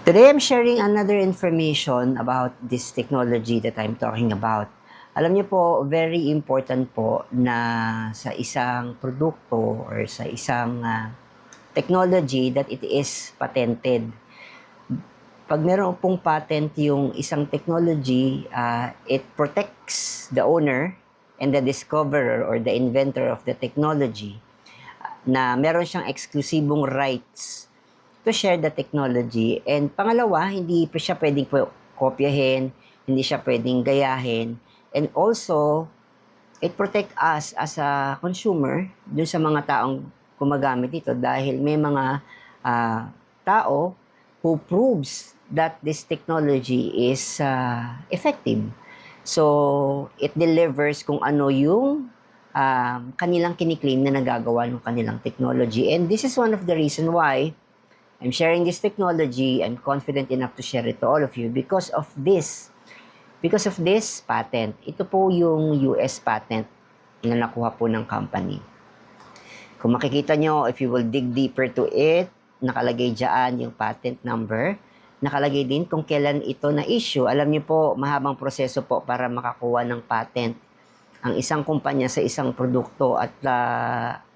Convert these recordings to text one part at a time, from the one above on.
Today, I'm sharing another information about this technology that I'm talking about. Alam niyo po, very important po na sa isang produkto or sa isang technology that it is patented. Pag meron pong patent yung isang technology, it protects the owner and the discoverer or the inventor of the technology na meron siyang eksklusibong rights to share the technology. And pangalawa, hindi pa siya pwedeng kopyahin, hindi siya pwedeng gayahin. And also, it protect us as a consumer dun sa mga taong gumagamit ito dahil may mga tao who proves that this technology is effective. So, it delivers kung ano yung kanilang kiniklaim na nagagawa ng kanilang technology. And this is one of the reason why I'm sharing this technology. I'm confident enough to share it to all of you because of this. Because of this patent. Ito po yung US patent na nakuha po ng company. Kung makikita nyo, if you will dig deeper to it, nakalagay dyan yung patent number. Nakalagay din kung kailan ito na-issue. Alam niyo po, mahabang proseso po para makakuha ng patent ang isang kumpanya sa isang produkto at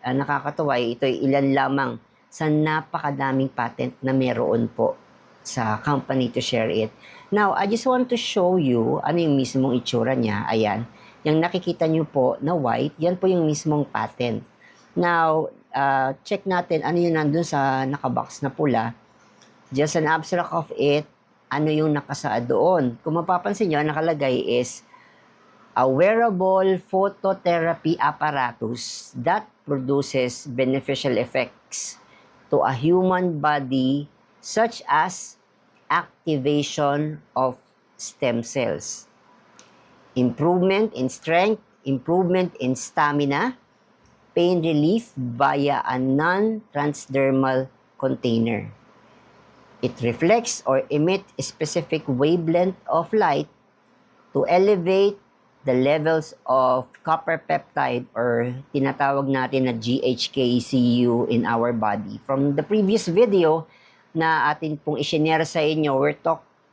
nakakatuwa, ito ay ilan lamang sa napakadaming patent na meron po sa company to share it. Now, I just want to show you ano yung mismong itsura niya. Ayan. Yung nakikita nyo po na white, yan po yung mismong patent. Now, check natin ano yung nandun sa nakabox na pula. Just an abstract of it, ano yung nakasaad doon. Kung mapapansin nyo, nakalagay is a wearable phototherapy apparatus that produces beneficial effects to a human body such as activation of stem cells, improvement in strength, improvement in stamina, pain relief via a non-transdermal container. It reflects or emits a specific wavelength of light to elevate the levels of copper peptide or tinatawag natin na GHKCU in our body. From the previous video na atin pong isinare sa inyo,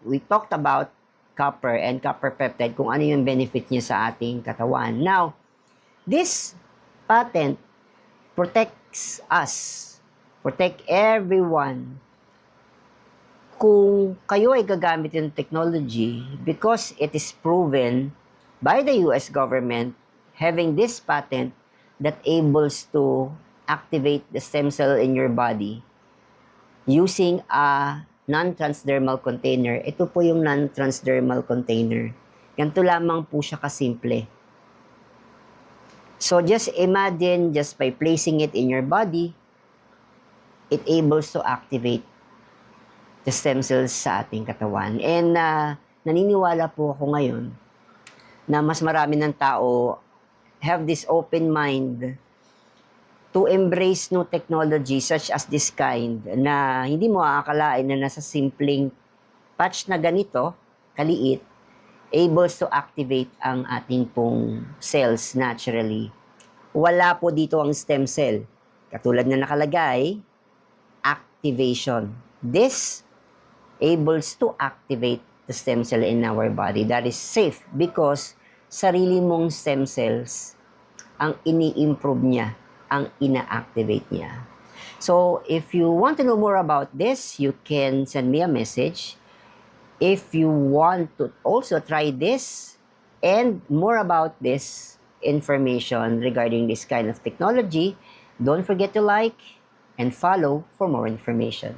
we talked about copper and copper peptide, kung ano yung benefit niya sa ating katawan. Now, this patent protects us, protect everyone. Kung kayo ay gagamit ng technology because it is proven by the US government having this patent that enables to activate the stem cell in your body using a non-transdermal container. Ito po yung non-transdermal container. Ganito lamang po siya kasimple. So just imagine, just by placing it in your body, it enables to activate the stem cells sa ating katawan. And naniniwala po ako ngayon na mas marami ng tao have this open mind to embrace new technology such as this kind na hindi mo aakalain na nasa simpleng patch na ganito, kaliit, able to activate ang ating pong cells naturally. Wala po dito ang stem cell. Katulad na nakalagay, activation. This ables to activate the stem cell in our body. That is safe because sarili mong stem cells ang ini-improve niya, ang ina-activate niya. So, if you want to know more about this, you can send me a message. If you want to also try this and more about this information regarding this kind of technology, don't forget to like and follow for more information.